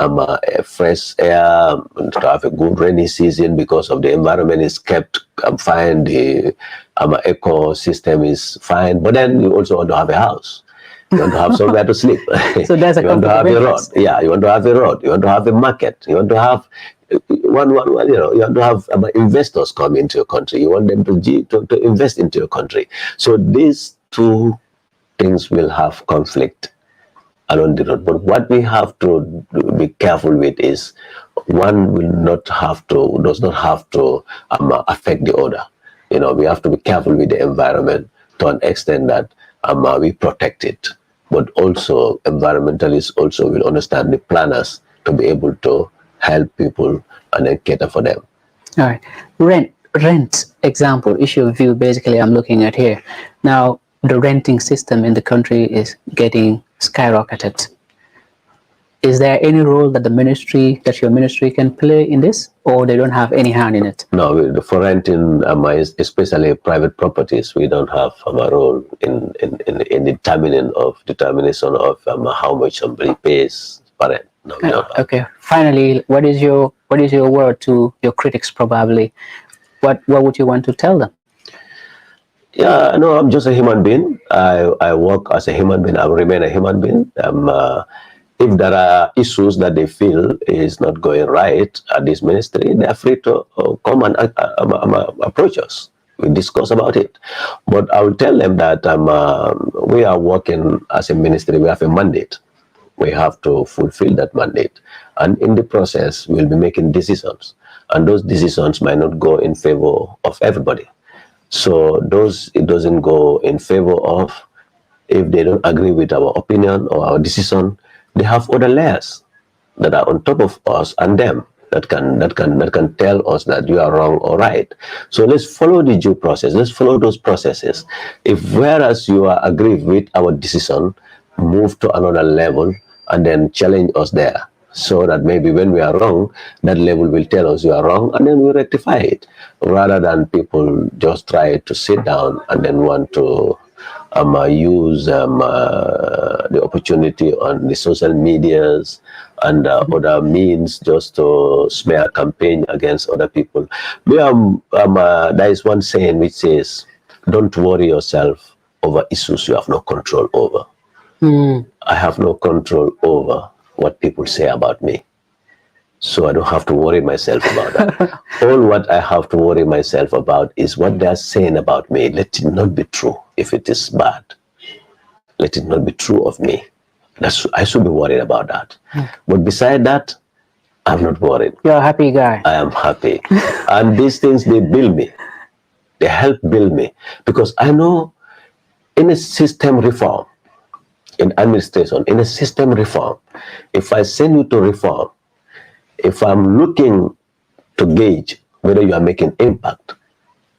fresh air, to have a good rainy season because of the environment is kept fine, the ecosystem is fine. But then you also want to have a house. You want to have somewhere to sleep. So there's a You want to conflict of have a road. interest. Yeah, you want to have a road. You want to have a market. You want to have you want to have investors come into your country. You want them to invest into your country. So these two things will have conflict along the road. But what we have to be careful with is one does not have to affect the other. We have to be careful with the environment to an extent that we protect it. But also, environmentalists also will understand the planners to be able to help people and then cater for them. All right. Rent example, issue of view, basically I'm looking at here. Now, the renting system in the country is getting skyrocketed. Is there any role that your ministry can play in this, or they don't have any hand in it? No, for renting, especially private properties, we don't have a role in determination of how much somebody pays for rent. No, we don't have. Okay. Finally, what is your word to your critics? Probably, what would you want to tell them? Yeah, no, I'm just a human being. I work as a human being. I will remain a human being. If there are issues that they feel is not going right at this ministry, they are free to come and approach us. We discuss about it. But I will tell them that we are working as a ministry. We have a mandate. We have to fulfill that mandate. And in the process, we'll be making decisions. And those decisions might not go in favor of everybody. So it doesn't go in favor of, if they don't agree with our opinion or our decision, they have other layers that are on top of us and them that can tell us that you are wrong or right. So let's follow the due process. Let's follow those processes. If whereas you are agree with our decision, move to another level and then challenge us there, so that maybe when we are wrong, that level will tell us you are wrong, and then we rectify it, rather than people just try to sit down and then want to use the opportunity on the social medias and other means just to smear campaign against other people. There is one saying which says, "Don't worry yourself over issues you have no control over." I have no control over what people say about me, so I don't have to worry myself about that. All what I have to worry myself about is what they are saying about me. Let it not be true. If it is bad, let it not be true of me. I should be worried about that. But beside that, I'm not worried. You're a happy guy. I am happy. And these things, they build me. They help build me. Because I know in a system reform, in administration, in a system reform, if I send you to reform, if I'm looking to gauge whether you are making impact,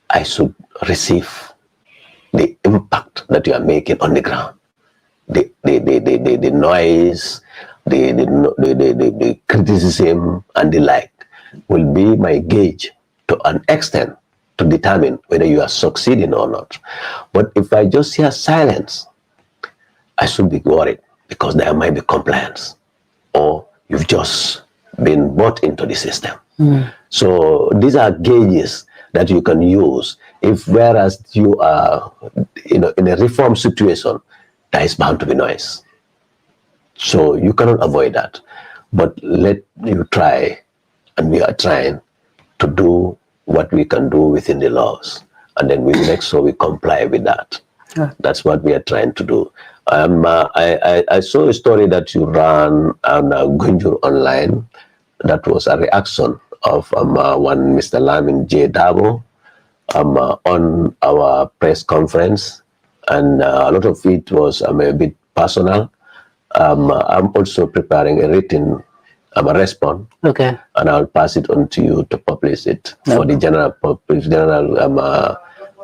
I should receive the impact that you are making on the ground. The noise, the criticism and the like will be my gauge to an extent to determine whether you are succeeding or not. But if I just hear silence, I should be worried, because there might be compliance, or you've just been bought into the system. So these are gauges that you can use. If whereas you are in a reform situation, there is bound to be noise. So you cannot avoid that. But let you try, and we are trying to do what we can do within the laws, and then we make sure we comply with that. That's what we are trying to do. I saw a story that you ran on GunjurOnline. That was a reaction of one Mr. Lamin J. Dabo on our press conference, and a lot of it was a bit personal. I'm also preparing a written response, Okay. and I'll pass it on to you to publish it for the general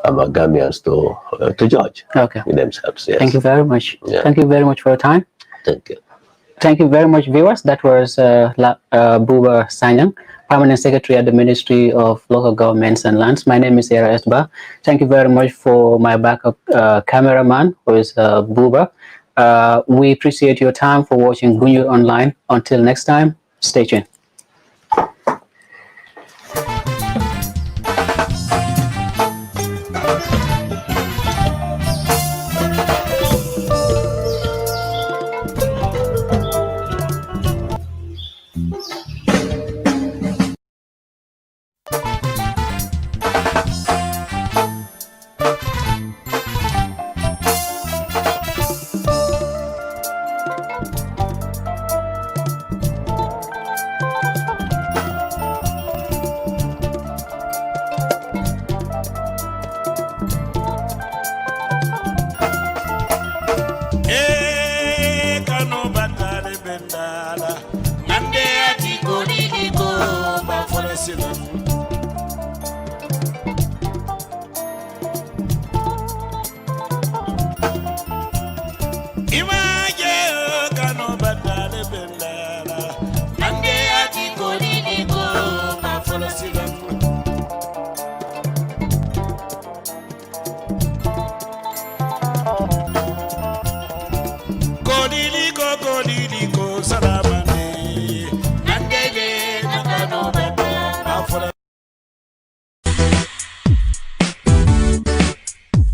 Gambians to judge themselves. Yes. Thank you very much. Yeah. Thank you very much for your time. Thank you. Thank you very much, viewers. That was Buba Sanyang, Permanent Secretary at the Ministry of Local Governments and Lands. My name is Era Esba. Thank you very much for my backup cameraman, who is Buba. We appreciate your time for watching Gunjur Online. Until next time, stay tuned.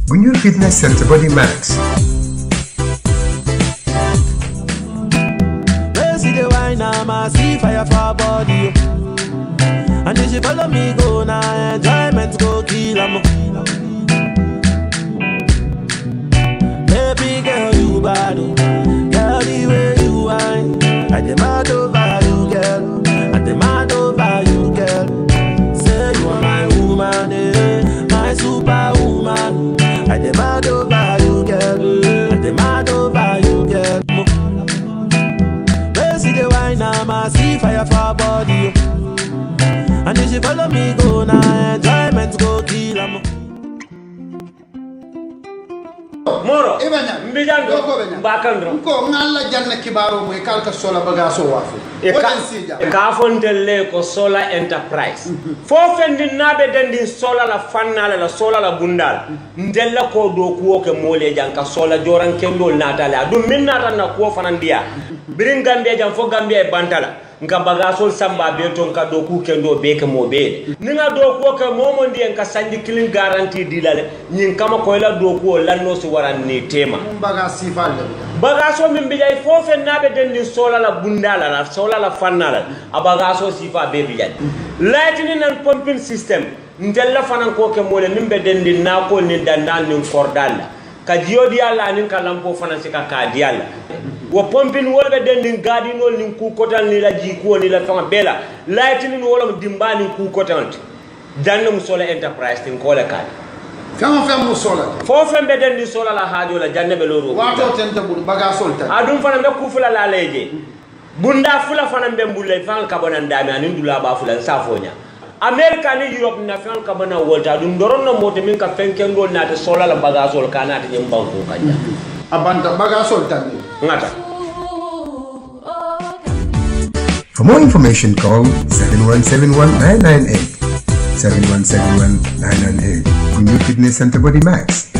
Gunjur Fitness Center Body Max. See the wine, I see fire for body. And if you follow me, go now, enjoyment go kill 'em. Baby girl, you bad, girl, the way you whine. I demand over you, girl. I demand over you, girl. Say you are my woman, my superwoman. I demand over you, girl. I demand over you, girl. See the wine, I see fire for body. And if you follow me, go now, enjoyment go kill 'em. Moro Ibanya mbijan do bakandro ko ngalla janna kibaro moy kalka sola bagaso wafu wodan sija ka fontelle ko solar enterprise fo fendi nabe dendi sola la fannala la sola la bundal ndella ko do kuwo ke mole janka sola joran kendo natala dum min nata na ko fanandiya birin gambe jam fo gambe e bantala nga bagasol samba be ton ka do ku kendo be ke mo be ninga do ko ke momo ndi en ka sanji kilin garantie dilale nyin kama ko la do ko lanno si waran ni tema baga sifalle bagaso min bijay fofe nabe dendi sola la bundala la sola la fannala a bagaso sifa be bijay lightning and pumping system ndella fanan ko ke mole min be dendi na ko ni dandal ni kordalla ka jiodi alla nin ka lampo fanan sika ka dialla wo pumping wolbe dendi gadinol nin ku kotal ni la jiko ni la fanga bela lightning wala dimbani ku kotal danno sola enterprise tin ko la kadi fam sola fofe be dendi sola la hajo la janne be loro wato tenta bul bagasol tan adum fana be ku fula la leje bunda fula fana be mbulle fan ka bonan dami anin dula ba fula safonya America ni Europe na fan ka bana wolta dum doron no mote min ka fenken do na te sola la bagasol kana te nyam banko kanja abanta bagasol tan ngata. For more information, call 7171-998. 7171-998. Gunjur Fitness Center Body Max.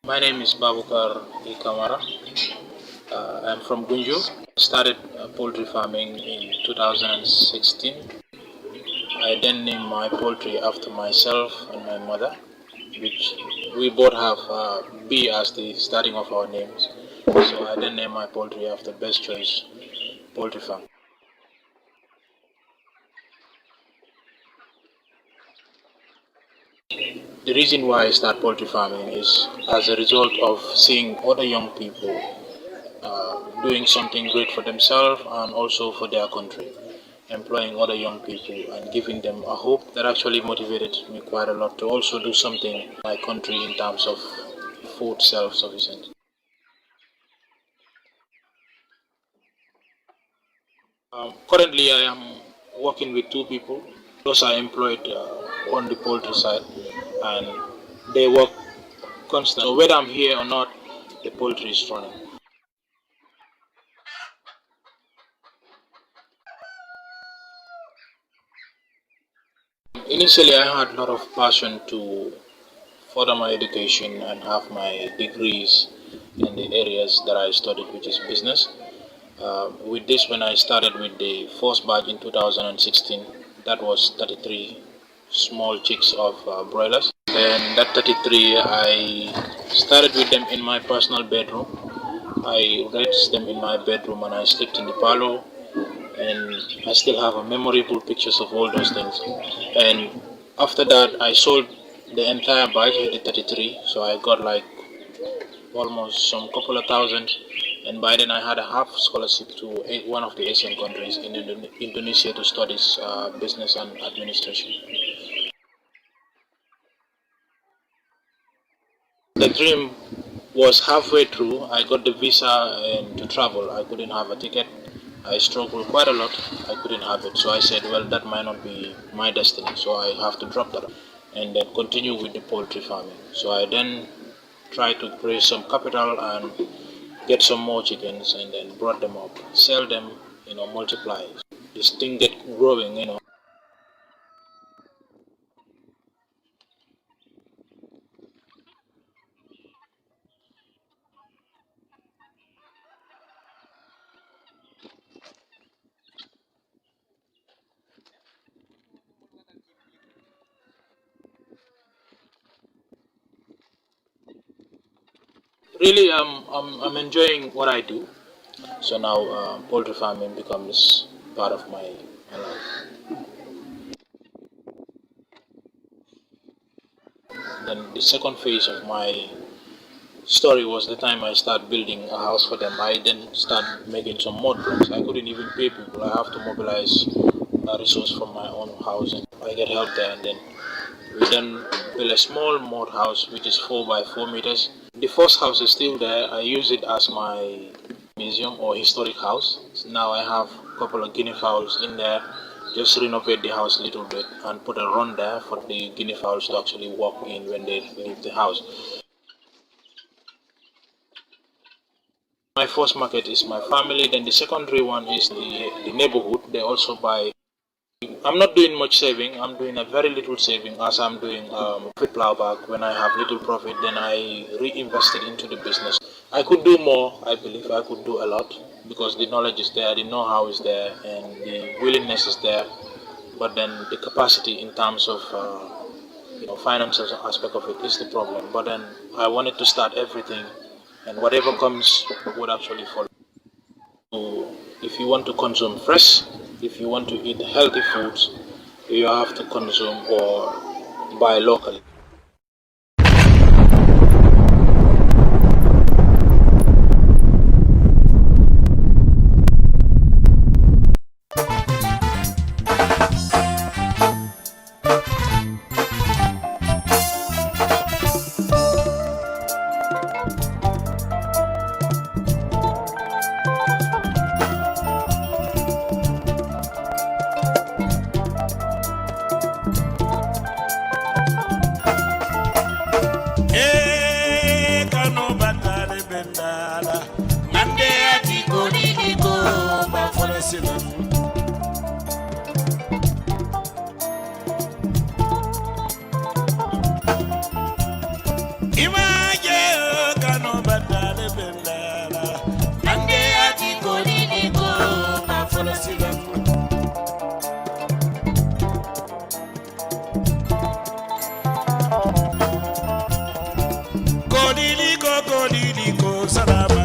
My name is Babukar Ikamara. I'm from Gunjur. Started poultry farming in 2016. I then named my poultry after myself and my mother, which we both have B as the starting of our names. So I then named my poultry after Best Choice Poultry Farm. The reason why I start poultry farming is as a result of seeing other young people doing something great for themselves and also for their country, employing other young people and giving them a hope that actually motivated me quite a lot to also do something in my country in terms of food self-sufficiency. Currently, I am working with two people. Those are employed on the poultry side, and they work constantly. So whether I'm here or not, the poultry is running. Initially, I had a lot of passion to further my education and have my degrees in the areas that I studied, which is business. With this, when I started with the first batch in 2016, that was 33 small chicks of broilers. And that 33, I started with them in my personal bedroom. I raised them in my bedroom and I slept in the parlor. And I still have a memorable pictures of all those things. And after that, I sold the entire batch of the 33. So I got like almost some couple of thousand, and by then I had a half scholarship to one of the Asian countries in Indonesia to study business and administration. The dream was halfway through. I got the visa and to travel. I couldn't have a ticket. I struggled quite a lot. I couldn't have it. So I said, well, that might not be my destiny. So I have to drop that and then continue with the poultry farming. So I then tried to raise some capital and get some more chickens and then brought them up, sell them, multiply. This thing get growing. Really, I'm enjoying what I do. So now poultry farming becomes part of my life. Then the second phase of my story was the time I started building a house for them. I then started making some mud blocks. I couldn't even pay people. I have to mobilize a resource from my own house, and I get help there. And then we then built a small mud house which is 4 by 4 meters. The first house is still there. I use it as my museum or historic house. So now I have a couple of guinea fowls in there. Just renovate the house a little bit and put a run there for the guinea fowls to actually walk in when they leave the house. My first market is my family, then the secondary one is the neighborhood. They also buy. I'm not doing much saving, I'm doing a very little saving as I'm doing with plowback. When I have little profit, then I reinvest it into the business. I could do more, I believe I could do a lot because the knowledge is there, the know-how is there, and the willingness is there. But then the capacity in terms of financial aspect of it is the problem. But then I wanted to start everything, and whatever comes would actually follow. So if you want to consume fresh, if you want to eat healthy foods, you have to consume or buy locally. Kodiliko, Kodiliko, Salama.